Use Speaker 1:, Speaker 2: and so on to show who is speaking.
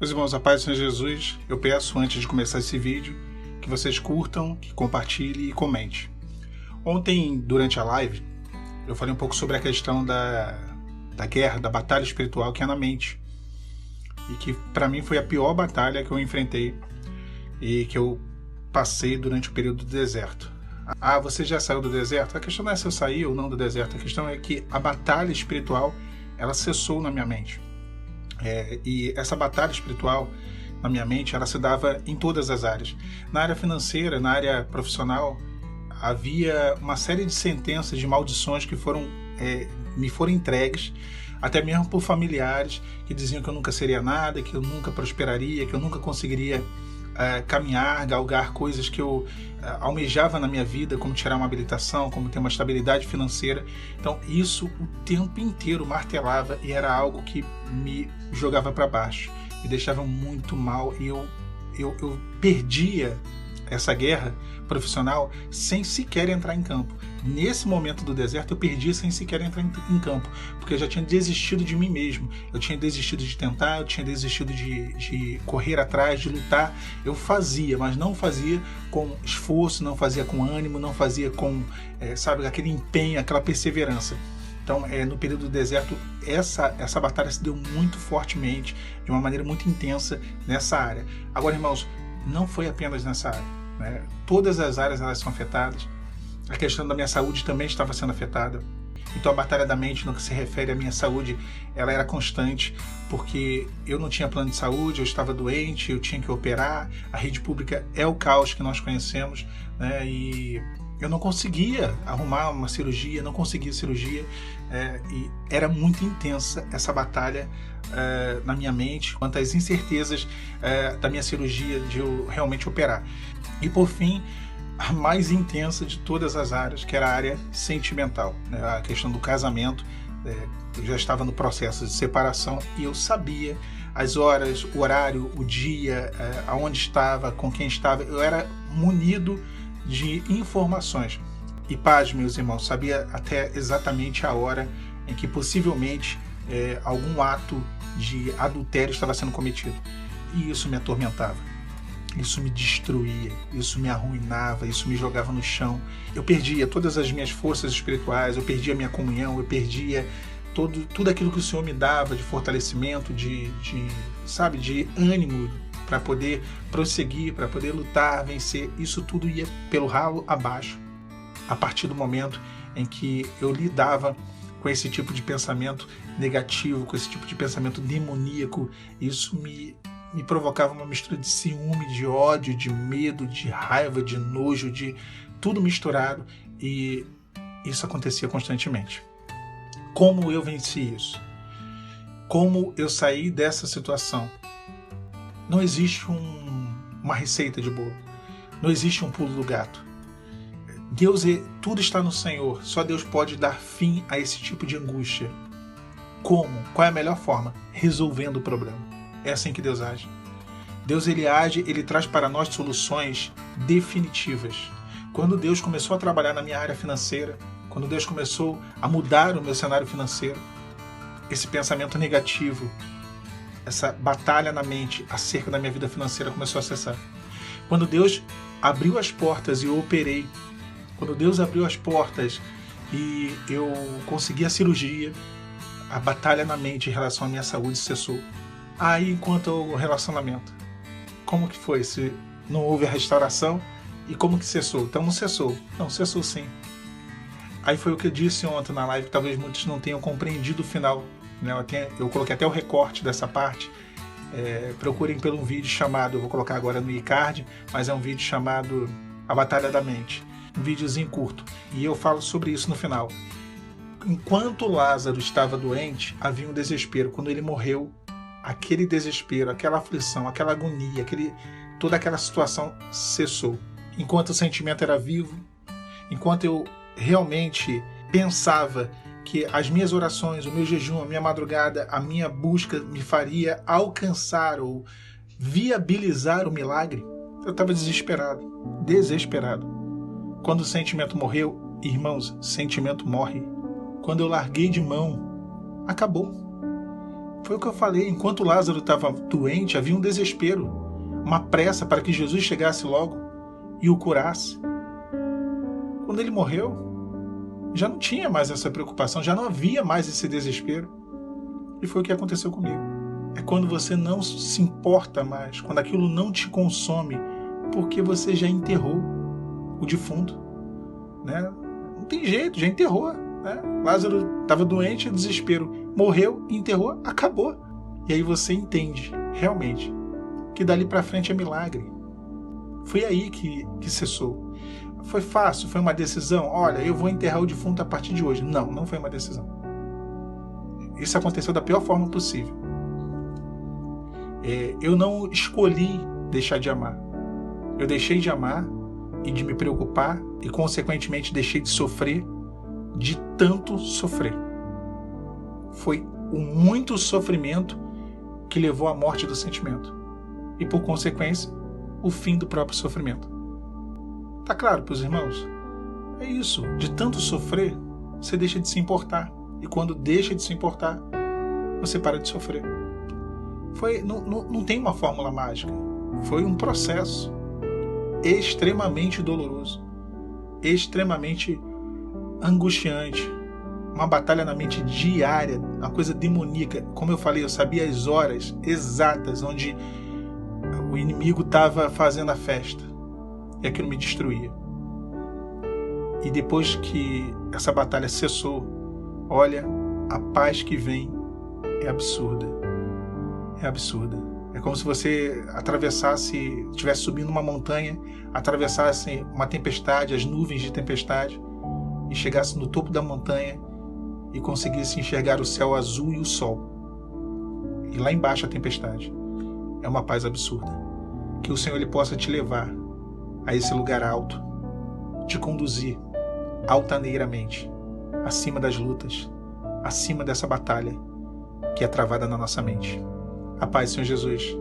Speaker 1: Meus irmãos, a paz do Senhor Jesus, eu peço antes de começar esse vídeo que vocês curtam, que compartilhem e comentem. Ontem, durante a live, eu falei um pouco sobre a questão da guerra, da batalha espiritual que é na mente. E que para mim foi a pior batalha que eu enfrentei e que eu passei durante o período do deserto. Ah, você já saiu do deserto? A questão não é se eu saí ou não do deserto, a questão é que a batalha espiritual, ela cessou na minha mente. E essa batalha espiritual na minha mente, ela se dava em todas as áreas. Na área financeira, na área profissional, havia uma série de sentenças, de maldições que me foram entregues, até mesmo por familiares que diziam que eu nunca seria nada, que eu nunca prosperaria, que eu nunca conseguiria caminhar, galgar coisas que eu almejava na minha vida, como tirar uma habilitação, como ter uma estabilidade financeira. Então isso o tempo inteiro martelava e era algo que me jogava para baixo, me deixava muito mal e eu perdia essa guerra profissional sem sequer entrar em campo. Nesse momento do deserto eu perdi sem sequer entrar em campo, porque eu já tinha desistido de mim mesmo, eu tinha desistido de tentar, eu tinha desistido de correr atrás, de lutar. Eu fazia, mas não fazia com esforço, não fazia com ânimo, não fazia com, aquele empenho, aquela perseverança. Então, no período do deserto, essa batalha se deu muito fortemente, de uma maneira muito intensa nessa área. Agora, irmãos, não foi apenas nessa área. Todas as áreas elas são afetadas. A questão da minha saúde também estava sendo afetada. Então a batalha da mente, no que se refere à minha saúde, ela era constante, porque eu não tinha plano de saúde, eu estava doente, eu tinha que operar. A rede pública é o caos que nós conhecemos, e eu não conseguia arrumar uma cirurgia, não conseguia cirurgia, e era muito intensa essa batalha na minha mente, quanto às incertezas da minha cirurgia, de eu realmente operar. E por fim, a mais intensa de todas as áreas, que era a área sentimental, a questão do casamento. Eu já estava no processo de separação e eu sabia as horas, o horário, o dia, aonde estava, com quem estava. Eu era munido de informações. E paz, meus irmãos, sabia até exatamente a hora em que possivelmente algum ato de adultério estava sendo cometido. E isso me atormentava. Isso me destruía, isso me arruinava, isso me jogava no chão. Eu perdia todas as minhas forças espirituais, eu perdia a minha comunhão, eu perdia tudo aquilo que o Senhor me dava de fortalecimento, de ânimo para poder prosseguir, para poder lutar, vencer. Isso tudo ia pelo ralo abaixo, a partir do momento em que eu lidava com esse tipo de pensamento negativo, com esse tipo de pensamento demoníaco. Isso me provocava uma mistura de ciúme, de ódio, de medo, de raiva, de nojo, de tudo misturado, e isso acontecia constantemente. Como eu venci isso? Como eu saí dessa situação? Não existe uma receita de bolo, não existe um pulo do gato. Tudo está no Senhor, só Deus pode dar fim a esse tipo de angústia. Como? Qual é a melhor forma? Resolvendo o problema. É assim que Deus age. Deus ele age, ele traz para nós soluções definitivas. Quando Deus começou a trabalhar na minha área financeira, quando Deus começou a mudar o meu cenário financeiro, esse pensamento negativo, essa batalha na mente acerca da minha vida financeira começou a cessar. Quando Deus abriu as portas e eu operei, quando Deus abriu as portas e eu consegui a cirurgia, a batalha na mente em relação à minha saúde cessou. Aí, quanto ao relacionamento, como que foi? Se não houve a restauração, e como que cessou? Então não cessou. Não, cessou sim. Aí foi o que eu disse ontem na live, que talvez muitos não tenham compreendido o final. Eu coloquei até o recorte dessa parte. Procurem pelo um vídeo chamado, eu vou colocar agora no iCard, mas é um vídeo chamado A Batalha da Mente. Um videozinho curto. E eu falo sobre isso no final. Enquanto Lázaro estava doente, havia um desespero. Quando ele morreu, aquele desespero, aquela aflição, aquela agonia, toda aquela situação cessou. Enquanto o sentimento era vivo, enquanto eu realmente pensava que as minhas orações, o meu jejum, a minha madrugada, a minha busca me faria alcançar ou viabilizar o milagre, eu estava desesperado. Quando o sentimento morreu, irmãos, sentimento morre. Quando eu larguei de mão, acabou. Foi o que eu falei, enquanto Lázaro estava doente, havia um desespero, uma pressa para que Jesus chegasse logo e o curasse. Quando ele morreu, já não tinha mais essa preocupação, já não havia mais esse desespero. E foi o que aconteceu comigo. É quando você não se importa mais, quando aquilo não te consome, porque você já enterrou o defunto, né? Não tem jeito, já enterrou, né? Lázaro estava doente, desespero, morreu, enterrou, acabou. E aí você entende, realmente, que dali para frente é milagre. Foi aí que cessou. Foi fácil, foi uma decisão. Olha, eu vou enterrar o defunto a partir de hoje. Não, não foi uma decisão. Isso aconteceu da pior forma possível. Eu não escolhi deixar de amar. Eu deixei de amar e de me preocupar e, consequentemente, deixei de sofrer, de tanto sofrer. Foi o muito sofrimento que levou à morte do sentimento. E, por consequência, o fim do próprio sofrimento. Tá claro para os irmãos? É isso. De tanto sofrer, você deixa de se importar. E quando deixa de se importar, você para de sofrer. Não tem uma fórmula mágica. Foi um processo extremamente doloroso, extremamente angustiante, uma batalha na mente diária, uma coisa demoníaca. Como eu falei, eu sabia as horas exatas onde o inimigo estava fazendo a festa, e aquilo me destruía. E depois que essa batalha cessou, olha, a paz que vem é absurda. É absurda. É como se você estivesse subindo uma montanha, atravessasse uma tempestade, as nuvens de tempestade, e chegasse no topo da montanha e conseguisse enxergar o céu azul e o sol. E lá embaixo a tempestade. É uma paz absurda. Que o Senhor ele possa te levar a esse lugar alto, te conduzir altaneiramente, acima das lutas, acima dessa batalha que é travada na nossa mente. A paz, Senhor Jesus.